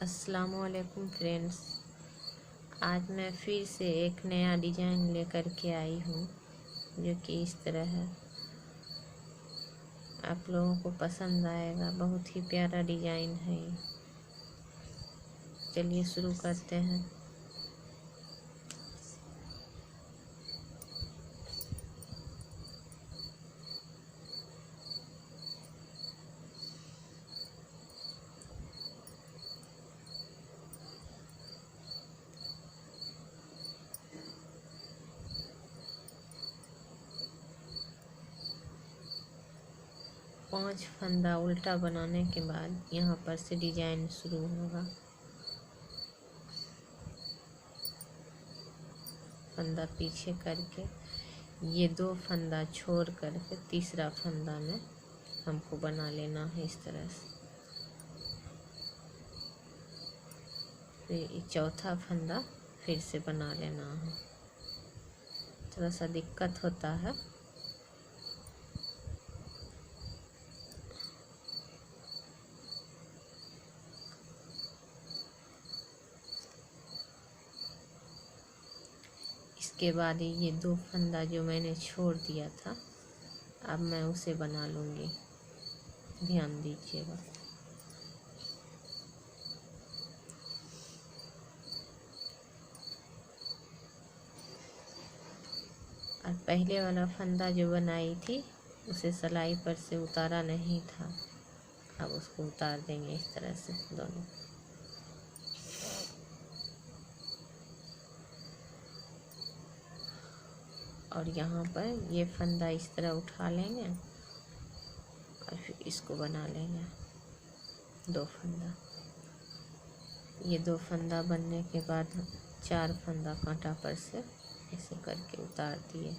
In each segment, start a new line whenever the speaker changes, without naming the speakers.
अस्सलामुअलैकुम फ्रेंड्स। आज मैं फिर से एक नया डिज़ाइन लेकर के आई हूँ जो कि इस तरह है। आप लोगों को पसंद आएगा। बहुत ही प्यारा डिज़ाइन है ये। चलिए शुरू करते हैं। पांच फंदा उल्टा बनाने के बाद यहाँ पर से डिजाइन शुरू होगा। फंदा पीछे करके ये दो फंदा छोड़ करके तीसरा फंदा में हमको बना लेना है इस तरह से। फिर चौथा फंदा फिर से बना लेना है। थोड़ा सा दिक्कत होता है। इसके बाद ये दो फंदा जो मैंने छोड़ दिया था अब मैं उसे बना लूँगी। ध्यान दीजिएगा। और पहले वाला फंदा जो बनाई थी उसे सिलाई पर से उतारा नहीं था। अब उसको उतार देंगे इस तरह से दोनों। और यहाँ पर ये फंदा इस तरह उठा लेंगे और फिर इसको बना लेंगे दो फंदा। ये दो फंदा बनने के बाद चार फंदा कांटा पर से ऐसे करके उतार दिए।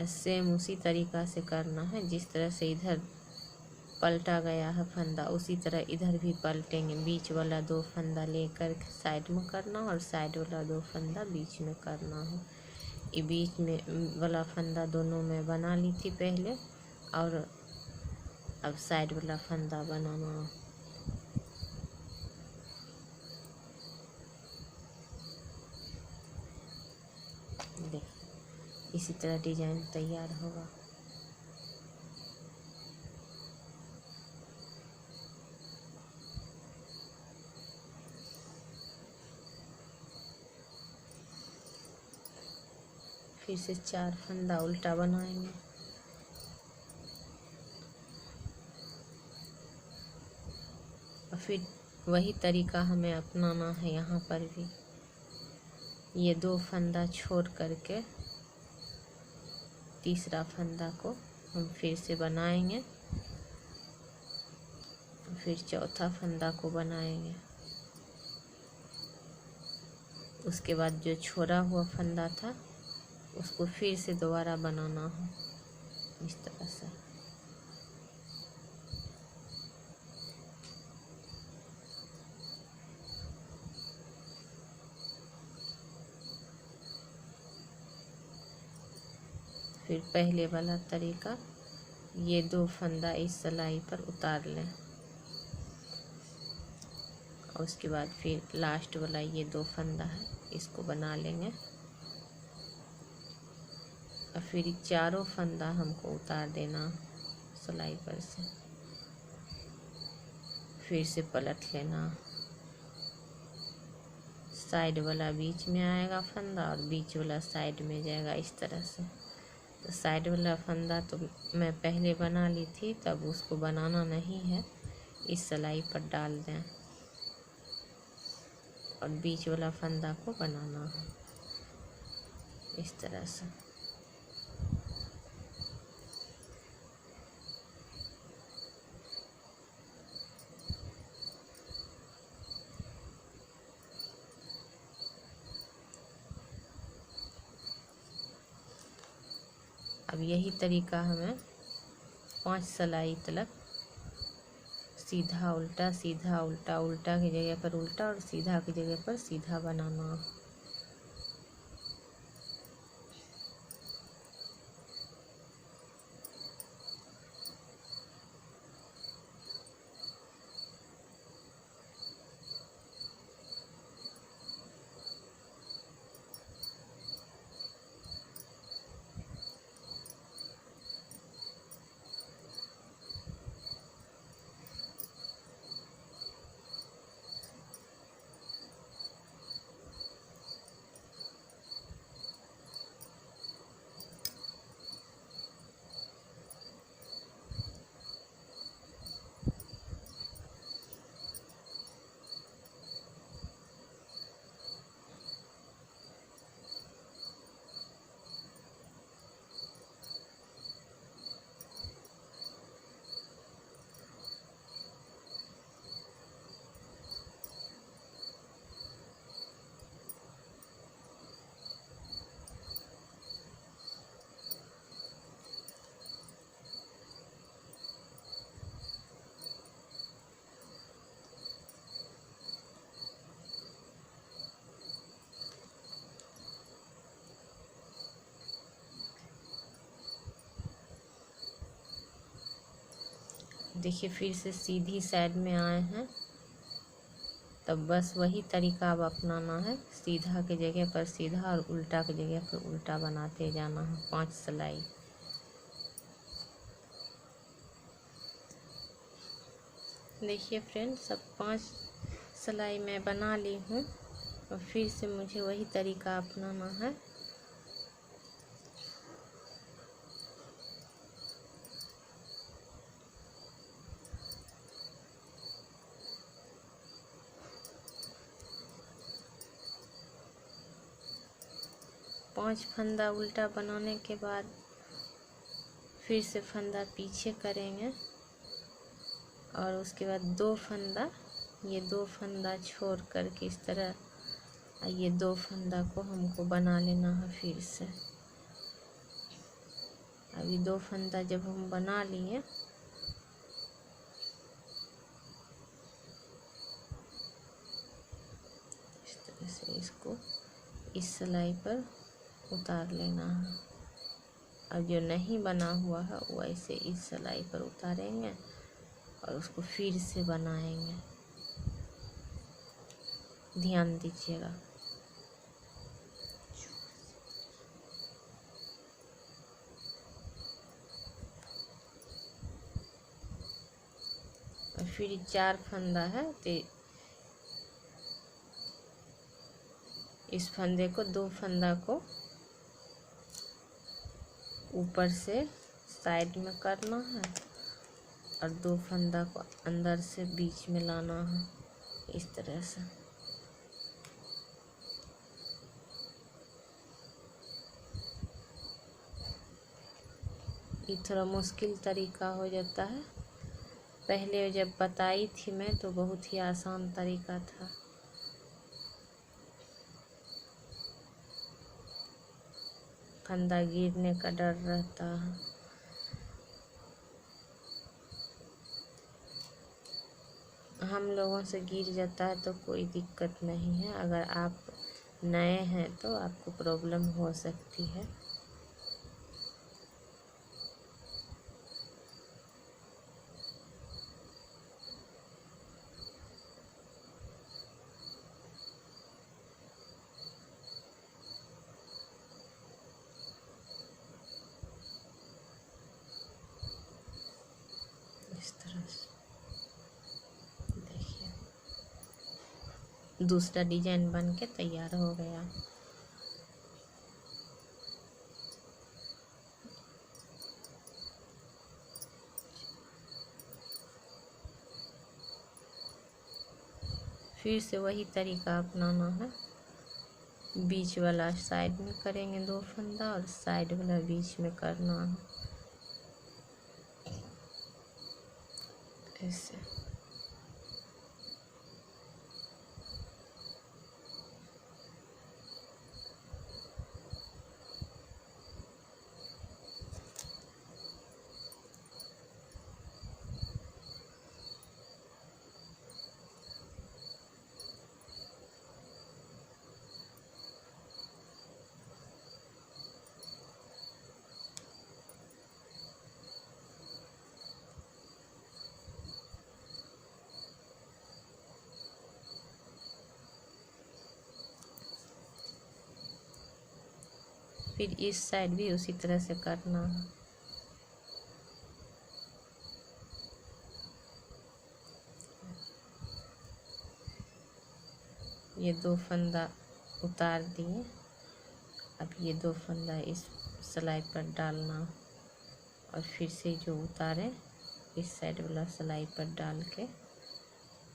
सेम उसी तरीका से करना है जिस तरह से इधर पलटा गया है फंदा उसी तरह इधर भी पलटेंगे। बीच वाला दो फंदा लेकर साइड में करना और साइड वाला दो फंदा बीच में करना है। ये बीच में वाला फंदा दोनों में बना ली थी पहले और अब साइड वाला फंदा बनाना। देखिए इसी तरह डिजाइन तैयार होगा। फिर से चार फंदा उल्टा बनाएंगे। और फिर वही तरीका हमें अपनाना है। यहाँ पर भी ये दो फंदा छोड़ करके तीसरा फंदा को हम फिर से बनाएंगे। फिर चौथा फंदा को बनाएंगे। उसके बाद जो छोड़ा हुआ फंदा था उसको फिर से दोबारा बनाना है इस तरह से। फिर पहले वाला तरीका ये दो फंदा इस सिलाई पर उतार लें और उसके बाद फिर लास्ट वाला ये दो फंदा है इसको बना लेंगे। और फिर चारों फंदा हमको उतार देना सिलाई पर से। फिर से पलट लेना। साइड वाला बीच में आएगा फंदा और बीच वाला साइड में जाएगा इस तरह से। तो साइड वाला फंदा तो मैं पहले बना ली थी तब उसको बनाना नहीं है। इस सिलाई पर डाल दें और बीच वाला फंदा को बनाना है इस तरह से। अब यही तरीका हमें 5 सिलाई तक सीधा उल्टा सीधा उल्टा, उल्टा की जगह पर उल्टा और सीधा की जगह पर सीधा बनाना। देखिए फिर से सीधी साइड में आए हैं, तब बस वही तरीका अब अपनाना है। सीधा के जगह पर सीधा और उल्टा के जगह पर उल्टा बनाते जाना है 5 सिलाई। देखिए फ्रेंड्स, अब 5 सिलाई मैं बना ली हूँ और फिर से मुझे वही तरीका अपनाना है। पांच फंदा उल्टा बनाने के बाद फिर से फंदा पीछे करेंगे और उसके बाद 2 फंदा, ये 2 फंदा छोड़ कर के इस तरह ये 2 फंदा को हमको बना लेना है फिर से। अभी 2 फंदा जब हम बना लिए, इस तरह से इसको इस सिलाई पर उतार लेना है। अब जो नहीं बना हुआ है वो ऐसे इस सिलाई पर उतारेंगे और उसको फिर से बनाएंगे। ध्यान दीजिएगा। और फिर 4 फंदा है तो इस फंदे को 2 फंदा को ऊपर से साइड में करना है और 2 फंदा को अंदर से बीच में लाना है इस तरह से। ये थोड़ा मुश्किल तरीका हो जाता है। पहले जब बताई थी मैं तो बहुत ही आसान तरीका था। फंदा गिरने का डर रहता है। हम लोगों से गिर जाता है तो कोई दिक्कत नहीं है। अगर आप नए हैं तो आपको प्रॉब्लम हो सकती है। इस तरह से देखिए दूसरा डिजाइन बन के तैयार हो गया। फिर से वही तरीका अपनाना है। बीच वाला साइड में करेंगे 2 फंदा और साइड वाला बीच में करना है ऐसे। फिर इस साइड भी उसी तरह से करना है। ये 2 फंदा उतार दिए। अब ये 2 फंदा इस सिलाई पर डालना और फिर से जो उतारे इस साइड वाला सिलाई पर डाल के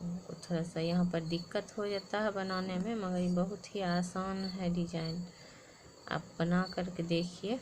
उनको थोड़ा सा यहाँ पर दिक्कत हो जाता है बनाने में, मगर ये बहुत ही आसान है डिजाइन। आप बना करके देखिए।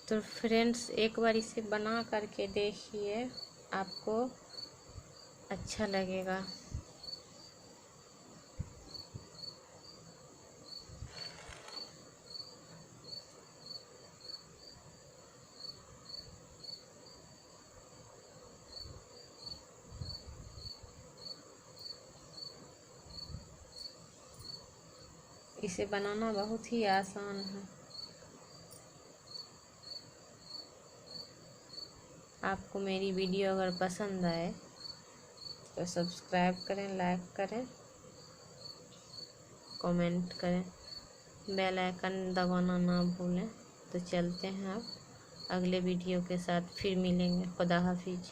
तो फ्रेंड्स एक बार इसे बना करके देखिए, आपको अच्छा लगेगा। इसे बनाना बहुत ही आसान है। आपको मेरी वीडियो अगर पसंद आए तो सब्सक्राइब करें, लाइक करें, कमेंट करें, बेल आइकन दबाना ना भूलें। तो चलते हैं अब अगले वीडियो के साथ, फिर मिलेंगे। खुदा हाफिज।